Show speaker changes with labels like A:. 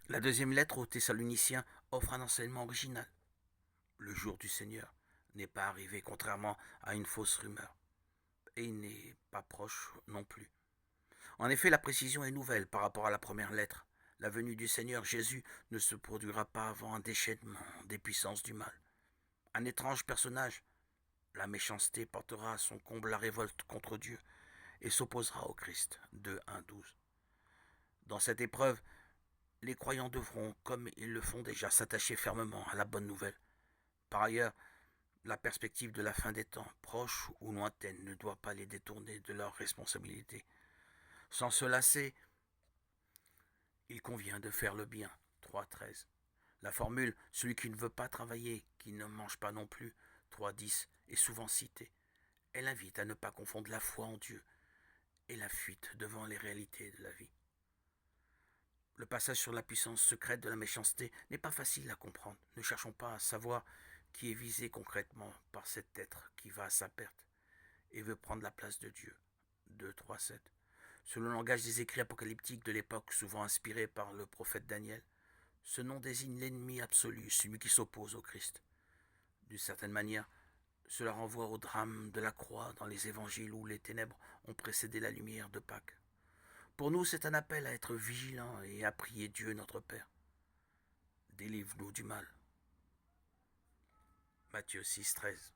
A: La deuxième lettre aux Thessaloniciens offre un enseignement original. Le jour du Seigneur n'est pas arrivé contrairement à une fausse rumeur. Et il n'est pas proche non plus. En effet, la précision est nouvelle par rapport à la première lettre. La venue du Seigneur Jésus ne se produira pas avant un déchaînement des puissances du mal. Un étrange personnage, la méchanceté, portera à son comble la révolte contre Dieu et s'opposera au Christ. 2 1 12. Dans cette épreuve, les croyants devront, comme ils le font déjà, s'attacher fermement à la bonne nouvelle. Par ailleurs, la perspective de la fin des temps, proche ou lointaine, ne doit pas les détourner de leurs responsabilités. Sans se lasser, il convient de faire le bien. 3.13. La formule celui qui ne veut pas travailler, qui ne mange pas non plus, 3.10, est souvent citée. Elle invite à ne pas confondre la foi en Dieu et la fuite devant les réalités de la vie. Le passage sur la puissance secrète de la méchanceté n'est pas facile à comprendre. Ne cherchons pas à savoir qui est visé concrètement par cet être qui va à sa perte et veut prendre la place de Dieu. 2.3.7. Selon le langage des écrits apocalyptiques de l'époque, souvent inspiré par le prophète Daniel, ce nom désigne l'ennemi absolu, celui qui s'oppose au Christ. D'une certaine manière, cela renvoie au drame de la croix dans les évangiles où les ténèbres ont précédé la lumière de Pâques. Pour nous, c'est un appel à être vigilants et à prier Dieu notre Père. Délivre-nous du mal. Matthieu 6, 13.